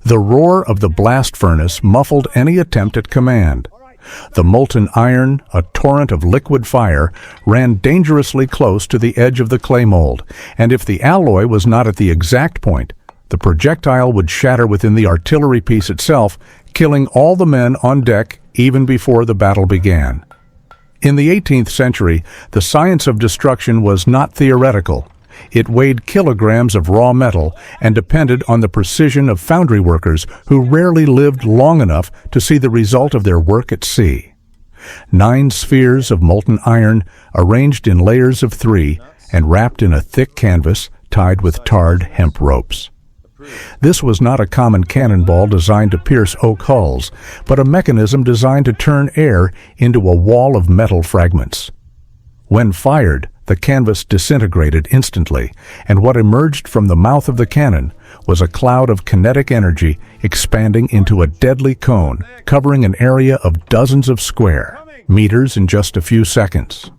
The roar of the blast furnace muffled any attempt at command. The molten iron, a torrent of liquid fire, ran dangerously close to the edge of the clay mold, and if the alloy was not at the exact point, the projectile would shatter within the artillery piece itself, killing all the men on deck even before the battle began. In the 18th century, the science of destruction was not theoretical. It weighed kilograms of raw metal and depended on the precision of foundry workers who rarely lived long enough to see the result of their work at sea. 9 spheres of molten iron, arranged in layers of 3 and wrapped in a thick canvas tied with tarred hemp ropes. This was not a common cannonball designed to pierce oak hulls, but a mechanism designed to turn air into a wall of metal fragments. When fired, the canvas disintegrated instantly, and what emerged from the mouth of the cannon was a cloud of kinetic energy expanding into a deadly cone, covering an area of dozens of square meters in just a few seconds.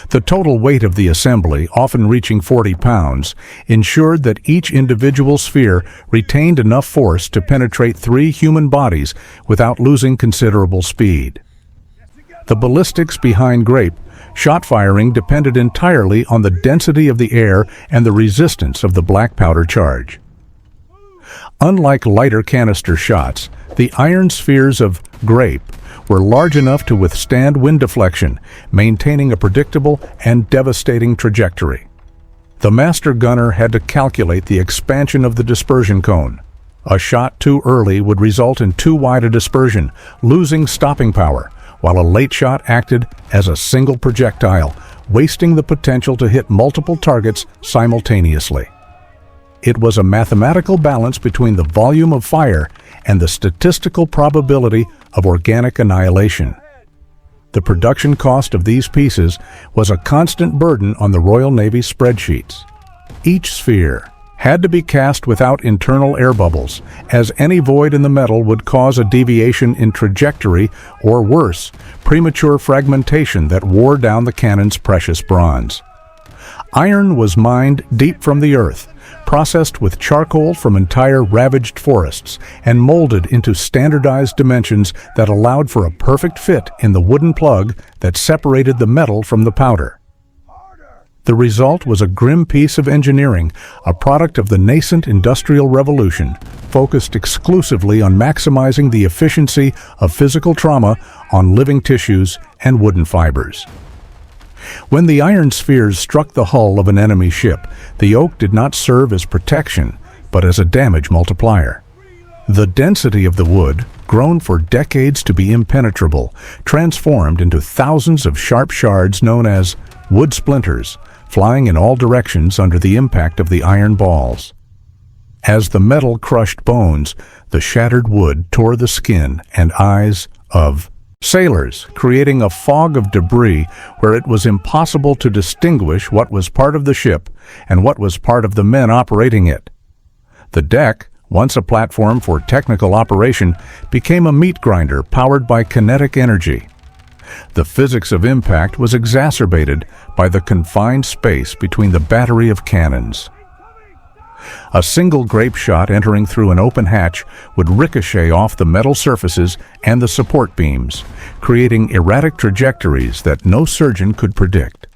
The total weight of the assembly, often reaching 40 pounds, ensured that each individual sphere retained enough force to penetrate 3 human bodies without losing considerable speed. The ballistics behind Grape, shot firing depended entirely on the density of the air and the resistance of the black powder charge. Unlike lighter canister shots, the iron spheres of Grape were large enough to withstand wind deflection, maintaining a predictable and devastating trajectory. The master gunner had to calculate the expansion of the dispersion cone. A shot too early would result in too wide a dispersion, losing stopping power, while a late shot acted as a single projectile, wasting the potential to hit multiple targets simultaneously. It was a mathematical balance between the volume of fire and the statistical probability of organic annihilation. The production cost of these pieces was a constant burden on the Royal Navy spreadsheets. Each sphere had to be cast without internal air bubbles, as any void in the metal would cause a deviation in trajectory or worse, premature fragmentation that wore down the cannon's precious bronze. Iron was mined deep from the earth, processed with charcoal from entire ravaged forests, and molded into standardized dimensions that allowed for a perfect fit in the wooden plug that separated the metal from the powder. The result was a grim piece of engineering, a product of the nascent Industrial Revolution, focused exclusively on maximizing the efficiency of physical trauma on living tissues and wooden fibers. When the iron spheres struck the hull of an enemy ship, the oak did not serve as protection, but as a damage multiplier. The density of the wood, grown for decades to be impenetrable, transformed into thousands of sharp shards known as wood splinters, flying in all directions under the impact of the iron balls. As the metal crushed bones, the shattered wood tore the skin and eyes of sailors, creating a fog of debris where it was impossible to distinguish what was part of the ship and what was part of the men operating it. The deck, once a platform for technical operation, became a meat grinder powered by kinetic energy. The physics of impact was exacerbated by the confined space between the battery of cannons. A single grape shot entering through an open hatch would ricochet off the metal surfaces and the support beams, creating erratic trajectories that no surgeon could predict.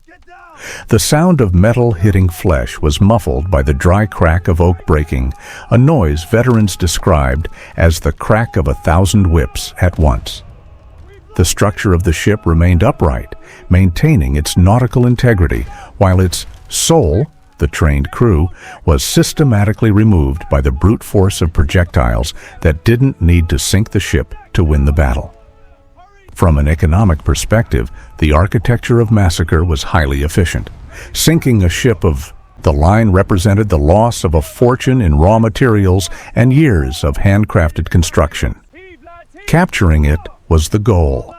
The sound of metal hitting flesh was muffled by the dry crack of oak breaking, a noise veterans described as the crack of 1,000 whips at once. The structure of the ship remained upright, maintaining its nautical integrity, while its soul, the trained crew, was systematically removed by the brute force of projectiles that didn't need to sink the ship to win the battle. From an economic perspective, the architecture of massacre was highly efficient. Sinking a ship of the line represented the loss of a fortune in raw materials and years of handcrafted construction. Capturing it was the goal.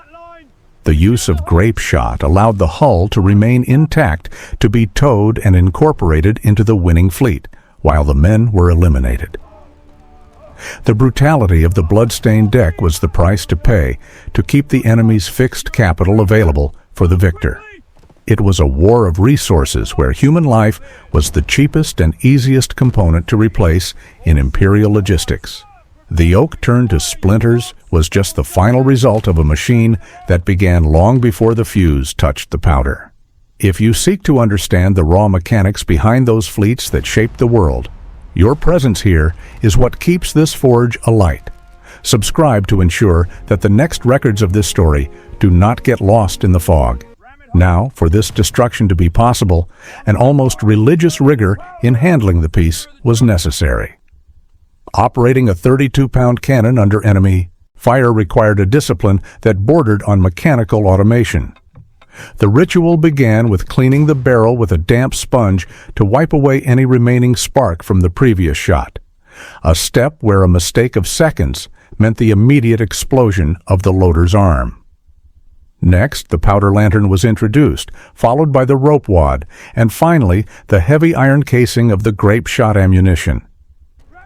The use of grape shot allowed the hull to remain intact, to be towed and incorporated into the winning fleet, while the men were eliminated. The brutality of the blood-stained deck was the price to pay to keep the enemy's fixed capital available for the victor. It was a war of resources where human life was the cheapest and easiest component to replace in imperial logistics. The oak turned to splinters was just the final result of a machine that began long before the fuse touched the powder. If you seek to understand the raw mechanics behind those fleets that shaped the world, your presence here is what keeps this forge alight. Subscribe to ensure that the next records of this story do not get lost in the fog. Now, for this destruction to be possible, an almost religious rigor in handling the piece was necessary. Operating a 32-pound cannon under enemy fire required a discipline that bordered on mechanical automation. The ritual began with cleaning the barrel with a damp sponge to wipe away any remaining spark from the previous shot, a step where a mistake of seconds meant the immediate explosion of the loader's arm. Next, the powder lantern was introduced, followed by the rope wad, and finally the heavy iron casing of the grape shot ammunition.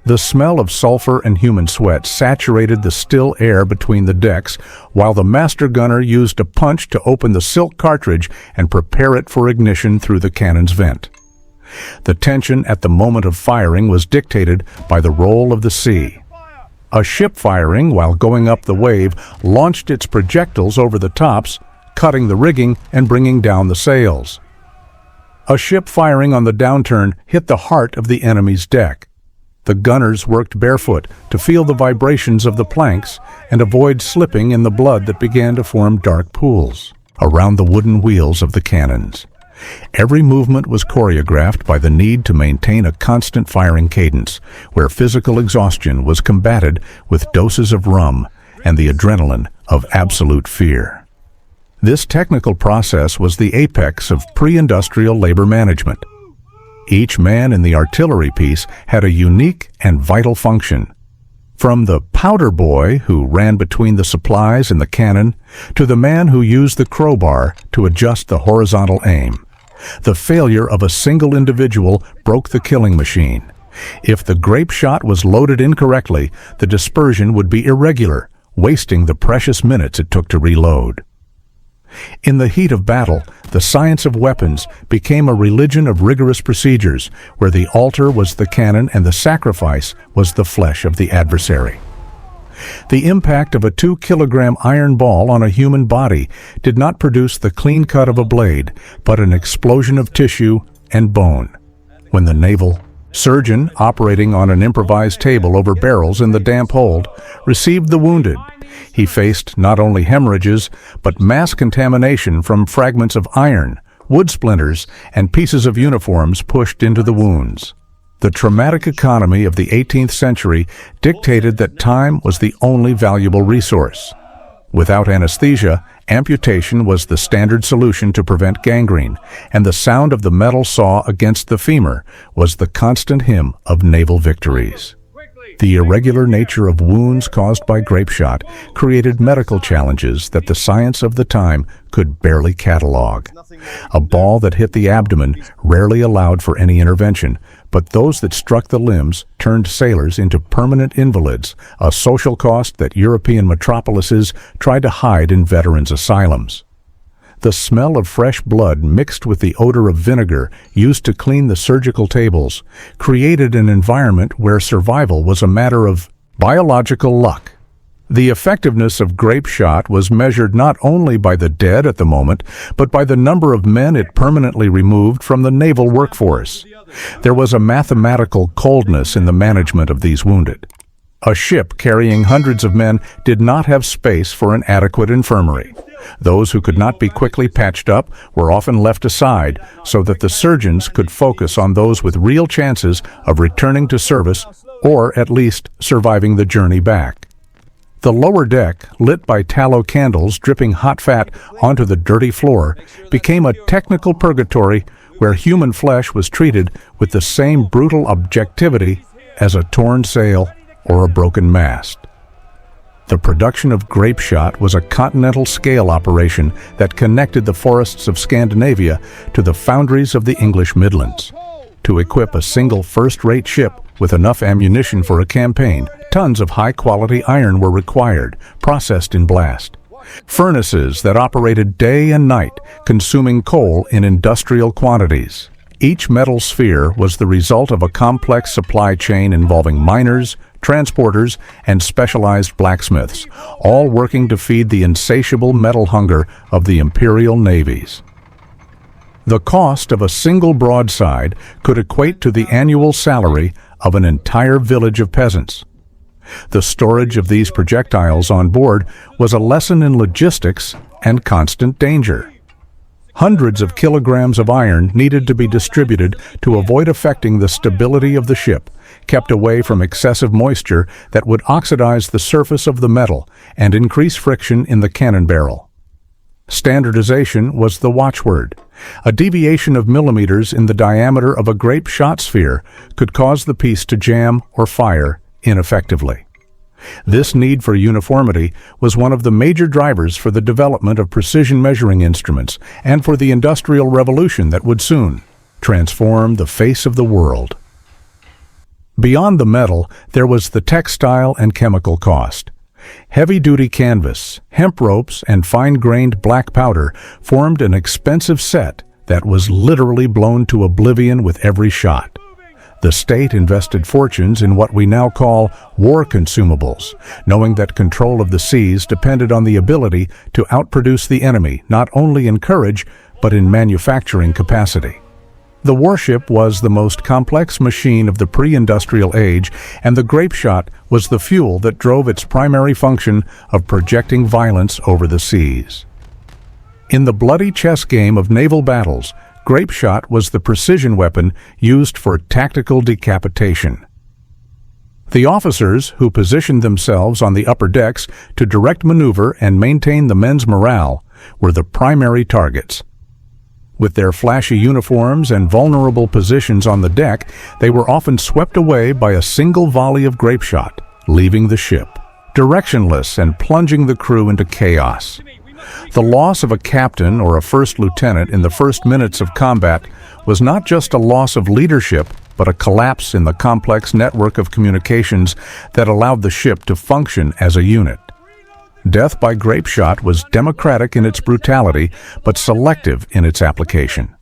The smell of sulfur and human sweat saturated the still air between the decks, while the master gunner used a punch to open the silk cartridge and prepare it for ignition through the cannon's vent. The tension at the moment of firing was dictated by the roll of the sea. A ship firing while going up the wave launched its projectiles over the tops, cutting the rigging and bringing down the sails. A ship firing on the downturn hit the heart of the enemy's deck. The gunners worked barefoot to feel the vibrations of the planks and avoid slipping in the blood that began to form dark pools around the wooden wheels of the cannons. Every movement was choreographed by the need to maintain a constant firing cadence, where physical exhaustion was combated with doses of rum and the adrenaline of absolute fear. This technical process was the apex of pre-industrial labor management. Each man in the artillery piece had a unique and vital function. From the powder boy who ran between the supplies and the cannon, to the man who used the crowbar to adjust the horizontal aim. The failure of a single individual broke the killing machine. If the grape shot was loaded incorrectly, the dispersion would be irregular, wasting the precious minutes it took to reload. In the heat of battle, the science of weapons became a religion of rigorous procedures, where the altar was the cannon and the sacrifice was the flesh of the adversary. The impact of a 2-kilogram iron ball on a human body did not produce the clean cut of a blade, but an explosion of tissue and bone. When the naval surgeon, operating on an improvised table over barrels in the damp hold, received the wounded, he faced not only hemorrhages, but mass contamination from fragments of iron, wood splinters, and pieces of uniforms pushed into the wounds. The traumatic economy of the 18th century dictated that time was the only valuable resource. Without anesthesia, amputation was the standard solution to prevent gangrene, and the sound of the metal saw against the femur was the constant hymn of naval victories. The irregular nature of wounds caused by grape shot created medical challenges that the science of the time could barely catalog. A ball that hit the abdomen rarely allowed for any intervention, but those that struck the limbs turned sailors into permanent invalids, a social cost that European metropolises tried to hide in veterans' asylums. The smell of fresh blood mixed with the odor of vinegar used to clean the surgical tables created an environment where survival was a matter of biological luck. The effectiveness of grape shot was measured not only by the dead at the moment, but by the number of men it permanently removed from the naval workforce. There was a mathematical coldness in the management of these wounded. A ship carrying hundreds of men did not have space for an adequate infirmary. Those who could not be quickly patched up were often left aside so that the surgeons could focus on those with real chances of returning to service or at least surviving the journey back. The lower deck, lit by tallow candles dripping hot fat onto the dirty floor, became a technical purgatory where human flesh was treated with the same brutal objectivity as a torn sail or a broken mast. The production of grape shot was a continental scale operation that connected the forests of Scandinavia to the foundries of the English Midlands. To equip a single first-rate ship with enough ammunition for a campaign, tons of high-quality iron were required, processed in blast. Furnaces that operated day and night, consuming coal in industrial quantities. Each metal sphere was the result of a complex supply chain involving miners, transporters, and specialized blacksmiths, all working to feed the insatiable metal hunger of the imperial navies. The cost of a single broadside could equate to the annual salary of an entire village of peasants. The storage of these projectiles on board was a lesson in logistics and constant danger. Hundreds of kilograms of iron needed to be distributed to avoid affecting the stability of the ship, kept away from excessive moisture that would oxidize the surface of the metal and increase friction in the cannon barrel. Standardization was the watchword. A deviation of millimeters in the diameter of a grape shot sphere could cause the piece to jam or fire ineffectively. This need for uniformity was one of the major drivers for the development of precision measuring instruments and for the Industrial Revolution that would soon transform the face of the world. Beyond the metal, there was the textile and chemical cost. Heavy-duty canvas, hemp ropes, and fine-grained black powder formed an expensive set that was literally blown to oblivion with every shot. The state invested fortunes in what we now call war consumables, knowing that control of the seas depended on the ability to outproduce the enemy, not only in courage, but in manufacturing capacity. The warship was the most complex machine of the pre-industrial age, and the grape shot was the fuel that drove its primary function of projecting violence over the seas. In the bloody chess game of naval battles, grape shot was the precision weapon used for tactical decapitation. The officers, who positioned themselves on the upper decks to direct maneuver and maintain the men's morale, were the primary targets. With their flashy uniforms and vulnerable positions on the deck, they were often swept away by a single volley of grape shot, leaving the ship, directionless and plunging the crew into chaos. The loss of a captain or a first lieutenant in the first minutes of combat was not just a loss of leadership, but a collapse in the complex network of communications that allowed the ship to function as a unit. Death by grape shot was democratic in its brutality, but selective in its application.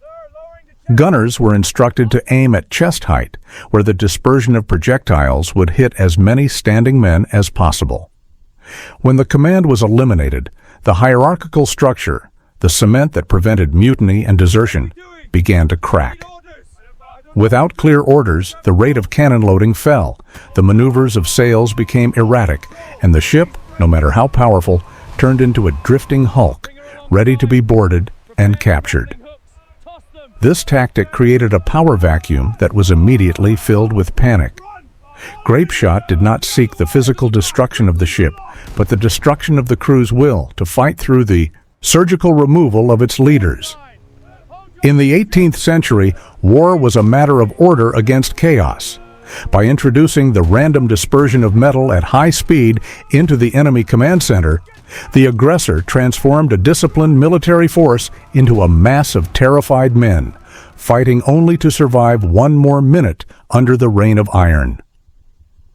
Gunners were instructed to aim at chest height, where the dispersion of projectiles would hit as many standing men as possible. When the command was eliminated, the hierarchical structure, the cement that prevented mutiny and desertion, began to crack. Without clear orders, the rate of cannon loading fell, the maneuvers of sails became erratic, and the ship, no matter how powerful, turned into a drifting hulk, ready to be boarded and captured. This tactic created a power vacuum that was immediately filled with panic. Grape shot did not seek the physical destruction of the ship, but the destruction of the crew's will to fight through the surgical removal of its leaders. In the 18th century, war was a matter of order against chaos. By introducing the random dispersion of metal at high speed into the enemy command center, the aggressor transformed a disciplined military force into a mass of terrified men, fighting only to survive one more minute under the rain of iron.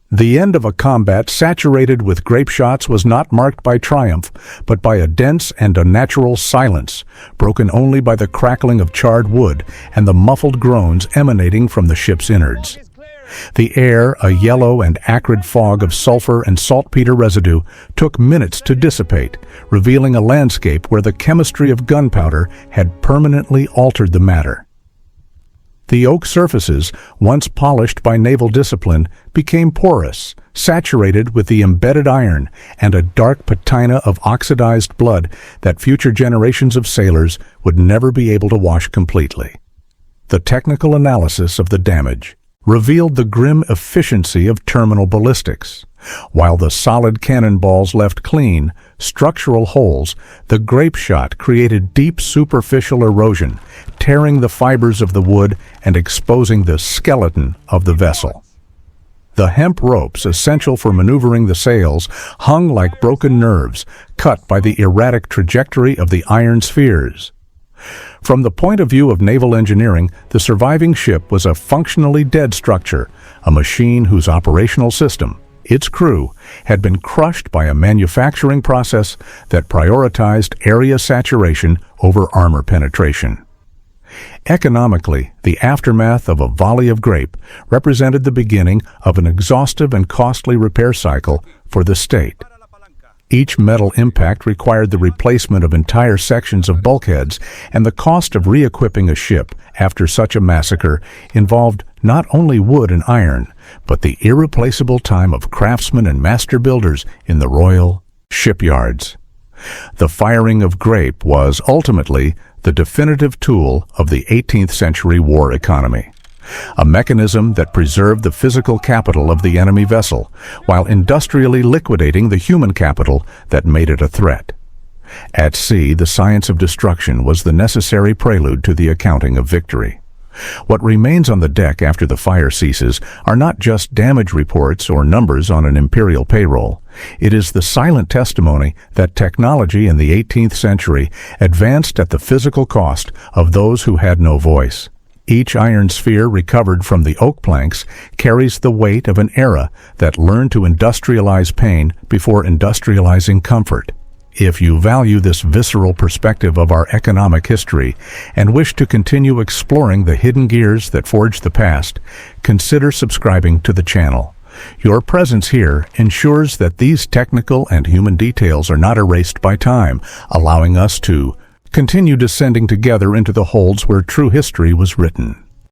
The end of a combat saturated with grape shots was not marked by triumph, but by a dense and unnatural silence, broken only by the crackling of charred wood and the muffled groans emanating from the ship's innards. The air, a yellow and acrid fog of sulfur and saltpeter residue, took minutes to dissipate, revealing a landscape where the chemistry of gunpowder had permanently altered the matter. The oak surfaces, once polished by naval discipline, became porous, saturated with the embedded iron and a dark patina of oxidized blood that future generations of sailors would never be able to wash completely. The technical analysis of the damage revealed the grim efficiency of terminal ballistics. While the solid cannonballs left clean, structural holes, the grape shot created deep superficial erosion, tearing the fibers of the wood and exposing the skeleton of the vessel. The hemp ropes essential for maneuvering the sails hung like broken nerves, cut by the erratic trajectory of the iron spheres. From the point of view of naval engineering, the surviving ship was a functionally dead structure, a machine whose operational system, its crew, had been crushed by a manufacturing process that prioritized area saturation over armor penetration. Economically, the aftermath of a volley of grape represented the beginning of an exhaustive and costly repair cycle for the state. Each metal impact required the replacement of entire sections of bulkheads, and the cost of re-equipping a ship after such a massacre involved not only wood and iron, but the irreplaceable time of craftsmen and master builders in the royal shipyards. The firing of grape was ultimately the definitive tool of the 18th century war economy, a mechanism that preserved the physical capital of the enemy vessel while industrially liquidating the human capital that made it a threat. At sea, the science of destruction was the necessary prelude to the accounting of victory. What remains on the deck after the fire ceases are not just damage reports or numbers on an imperial payroll. It is the silent testimony that technology in the 18th century advanced at the physical cost of those who had no voice. Each iron sphere recovered from the oak planks carries the weight of an era that learned to industrialize pain before industrializing comfort. If you value this visceral perspective of our economic history and wish to continue exploring the hidden gears that forged the past, consider subscribing to the channel. Your presence here ensures that these technical and human details are not erased by time, allowing us to continue descending together into the holds where true history was written.